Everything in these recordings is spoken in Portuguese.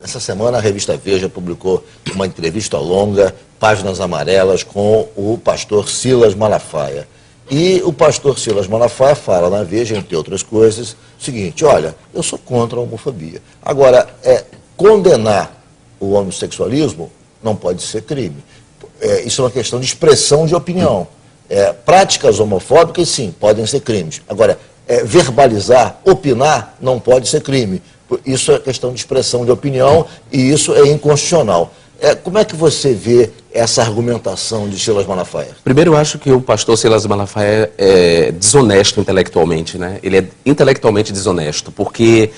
Essa semana a revista Veja publicou uma entrevista longa, páginas amarelas, com o pastor Silas Malafaia. E o pastor Silas Malafaia fala na Veja, entre outras coisas, o seguinte: olha, eu sou contra a homofobia. Agora, condenar o homossexualismo não pode ser crime. Isso é uma questão de expressão de opinião. Práticas homofóbicas, sim, podem ser crimes. Agora, verbalizar, opinar, não pode ser crime. Isso é questão de expressão de opinião e isso é inconstitucional. Como é que você vê essa argumentação de Silas Malafaia? Primeiro, eu acho que o pastor Silas Malafaia é desonesto intelectualmente, né? Ele é intelectualmente desonesto, porque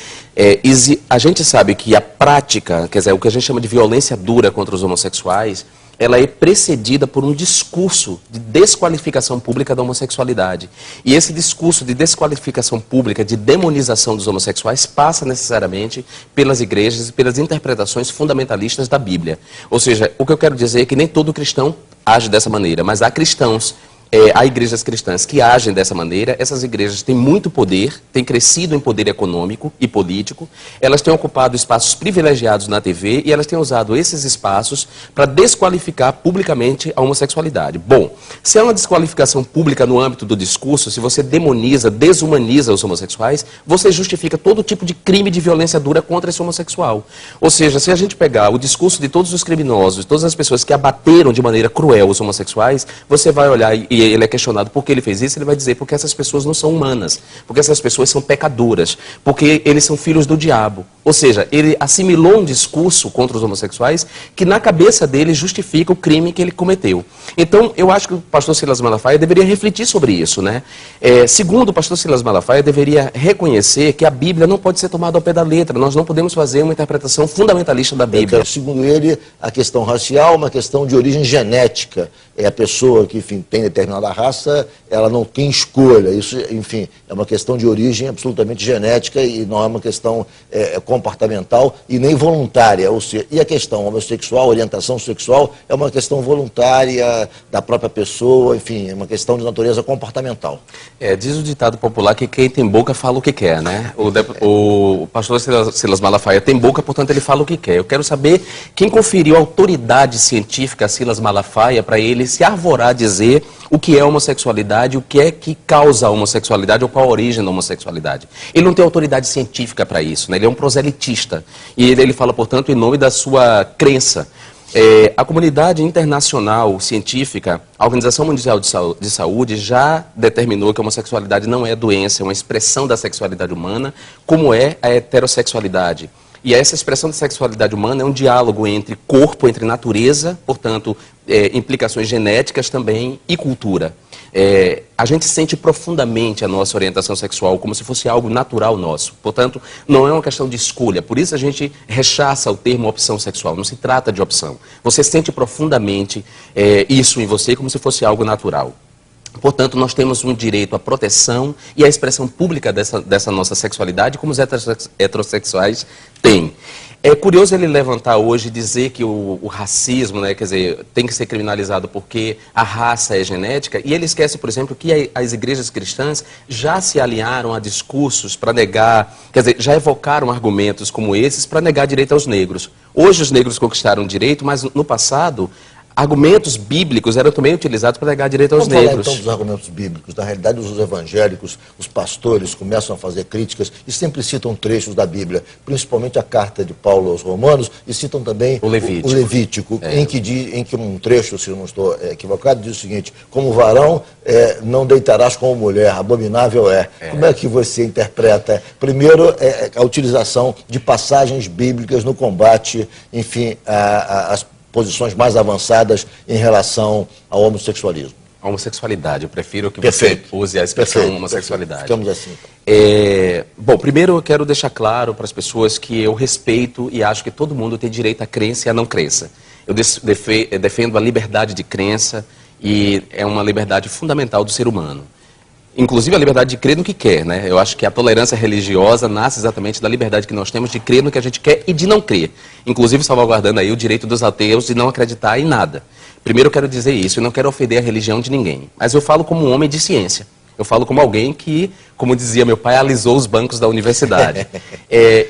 a gente sabe que a prática, quer dizer, o que a gente chama de violência dura contra os homossexuais, ela é precedida por um discurso de desqualificação pública da homossexualidade. E esse discurso de desqualificação pública, de demonização dos homossexuais, passa necessariamente pelas igrejas e pelas interpretações fundamentalistas da Bíblia. Ou seja, o que eu quero dizer é que nem todo cristão age dessa maneira, mas há cristãos, há igrejas cristãs que agem dessa maneira. Essas igrejas têm muito poder, têm crescido em poder econômico e político, elas têm ocupado espaços privilegiados na TV e elas têm usado esses espaços para desqualificar publicamente a homossexualidade. Bom, se é uma desqualificação pública no âmbito do discurso, se você demoniza, desumaniza os homossexuais, você justifica todo tipo de crime de violência dura contra esse homossexual. Ou seja, se a gente pegar o discurso de todos os criminosos, todas as pessoas que abateram de maneira cruel os homossexuais, você vai olhar e ele é questionado por que ele fez isso, ele vai dizer porque essas pessoas não são humanas, porque essas pessoas são pecadoras, porque eles são filhos do diabo. Ou seja, ele assimilou um discurso contra os homossexuais que na cabeça dele justifica o crime que ele cometeu. Então, eu acho que o pastor Silas Malafaia deveria refletir sobre isso, né? Segundo, o pastor Silas Malafaia deveria reconhecer que a Bíblia não pode ser tomada ao pé da letra, nós não podemos fazer uma interpretação fundamentalista da Bíblia. Segundo ele, a questão racial é uma questão de origem genética. A pessoa que, enfim, tem determinada raça, ela não tem escolha. Isso, enfim, é uma questão de origem absolutamente genética e não é uma questão comportamental e nem voluntária. Ou seja, e a questão homossexual, orientação sexual, é uma questão voluntária da própria pessoa, enfim, é uma questão de natureza comportamental. Diz o ditado popular que quem tem boca fala o que quer, né? O pastor Silas Malafaia tem boca, portanto ele fala o que quer. Eu quero saber quem conferiu autoridade científica a Silas Malafaia para ele se arvorar a dizer o que é homossexualidade, o que é que causa a homossexualidade ou qual a origem da homossexualidade. Ele não tem autoridade científica para isso, né? Ele é um proselitista e ele fala, portanto, em nome da sua crença. A comunidade internacional científica, a Organização Mundial de Saúde, já determinou que a homossexualidade não é doença, é uma expressão da sexualidade humana, como é a heterossexualidade. E essa expressão da sexualidade humana é um diálogo entre corpo, entre natureza, portanto, implicações genéticas também e cultura. A gente sente profundamente a nossa orientação sexual como se fosse algo natural nosso. Portanto, não é uma questão de escolha. Por isso a gente rechaça o termo opção sexual. Não se trata de opção. Você sente profundamente isso em você como se fosse algo natural. Portanto, nós temos um direito à proteção e à expressão pública dessa nossa sexualidade, como os heterossexuais têm. É curioso ele levantar hoje e dizer que o racismo, né, quer dizer, tem que ser criminalizado porque a raça é genética, e ele esquece, por exemplo, que as igrejas cristãs já se alinharam a discursos para negar, quer dizer, já evocaram argumentos como esses para negar direito aos negros. Hoje os negros conquistaram direito, mas no passado argumentos bíblicos eram também utilizados para negar direito aos negros. Vamos falar então dos argumentos bíblicos. Na realidade, os evangélicos, os pastores começam a fazer críticas e sempre citam trechos da Bíblia, principalmente a carta de Paulo aos Romanos, e citam também o Levítico, em que um trecho, se eu não estou equivocado, diz o seguinte: como varão não deitarás como mulher, abominável é. Como é que você interpreta, primeiro, a utilização de passagens bíblicas no combate, enfim, às posições mais avançadas em relação ao homossexualismo? A homossexualidade, eu prefiro que você use a expressão homossexualidade. Ficamos assim. Bom, primeiro eu quero deixar claro para as pessoas que eu respeito e acho que todo mundo tem direito à crença e à não crença. Eu defendo a liberdade de crença e é uma liberdade fundamental do ser humano. Inclusive a liberdade de crer no que quer, né? Eu acho que a tolerância religiosa nasce exatamente da liberdade que nós temos de crer no que a gente quer e de não crer. Inclusive salvaguardando aí o direito dos ateus de não acreditar em nada. Primeiro eu quero dizer isso, eu não quero ofender a religião de ninguém. Mas eu falo como um homem de ciência. Eu falo como alguém que, como dizia meu pai, alisou os bancos da universidade.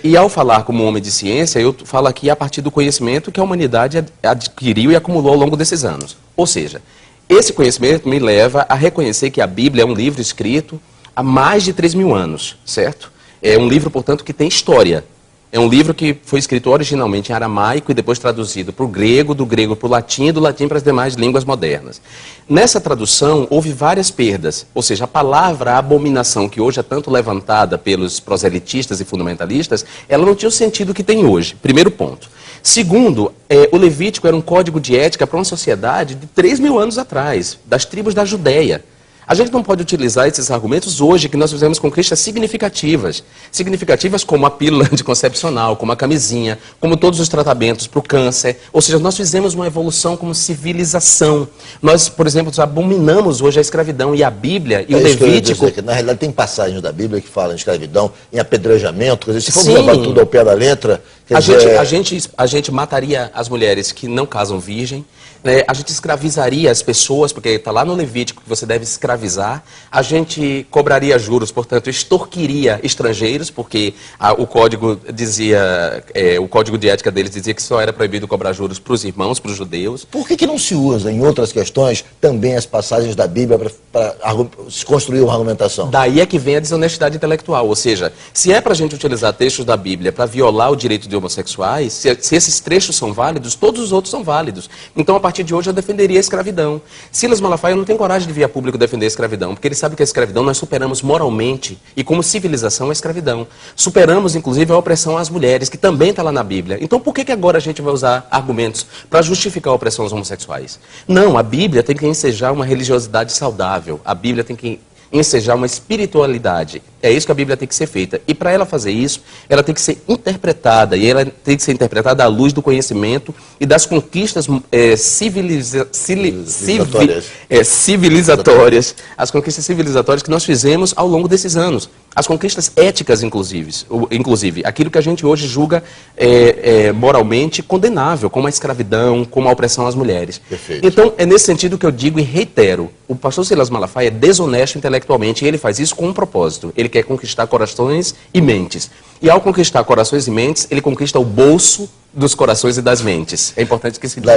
E ao falar como homem de ciência, eu falo aqui a partir do conhecimento que a humanidade adquiriu e acumulou ao longo desses anos. Ou seja, esse conhecimento me leva a reconhecer que a Bíblia é um livro escrito há mais de 3.000 anos, certo? É um livro, portanto, que tem história. É um livro que foi escrito originalmente em aramaico e depois traduzido para o grego, do grego para o latim e do latim para as demais línguas modernas. Nessa tradução, houve várias perdas, ou seja, a palavra abominação, que hoje é tanto levantada pelos proselitistas e fundamentalistas, ela não tinha o sentido que tem hoje, primeiro ponto. Segundo, o Levítico era um código de ética para uma sociedade de 3.000 anos atrás, das tribos da Judéia. A gente não pode utilizar esses argumentos hoje que nós fizemos conquistas significativas. Significativas como a pílula anticoncepcional, como a camisinha, como todos os tratamentos para o câncer. Ou seja, nós fizemos uma evolução como civilização. Nós, por exemplo, abominamos hoje a escravidão e a Bíblia e o Levítico... Que, na realidade, tem passagens da Bíblia que falam em escravidão, em apedrejamento. Quer dizer, se for levar tudo ao pé da letra... A gente mataria as mulheres que não casam virgem, né? A gente escravizaria as pessoas, porque está lá no Levítico que você deve escravizar. A gente cobraria juros, portanto, extorquiria estrangeiros, porque o código dizia, o código de ética deles dizia que só era proibido cobrar juros para os irmãos, para os judeus. Por que não se usa, em outras questões, também as passagens da Bíblia para se construir uma argumentação? Daí é que vem a desonestidade intelectual, ou seja, se é para a gente utilizar textos da Bíblia para violar o direito de homossexuais, se esses trechos são válidos, todos os outros são válidos. Então, a partir de hoje, eu defenderia a escravidão. Silas Malafaia não tem coragem de vir a público defender a escravidão, porque ele sabe que a escravidão nós superamos moralmente e como civilização a escravidão. Superamos, inclusive, a opressão às mulheres, que também está lá na Bíblia. Então, por que agora a gente vai usar argumentos para justificar a opressão aos homossexuais? Não, a Bíblia tem que ensejar uma religiosidade saudável. A Bíblia tem que ensejar uma espiritualidade. É isso que a Bíblia tem que ser feita. E para ela fazer isso, ela tem que ser interpretada. E ela tem que ser interpretada à luz do conhecimento e das conquistas civilizatórias. As conquistas civilizatórias que nós fizemos ao longo desses anos. As conquistas éticas, inclusive. Aquilo que a gente hoje julga moralmente condenável, como a escravidão, como a opressão às mulheres. Perfeito. Então, é nesse sentido que eu digo e reitero. O pastor Silas Malafaia é desonesto intelectualmente e ele faz isso com um propósito. Ele quer conquistar corações e mentes. E ao conquistar corações e mentes, ele conquista o bolso dos corações e das mentes. É importante que se diga.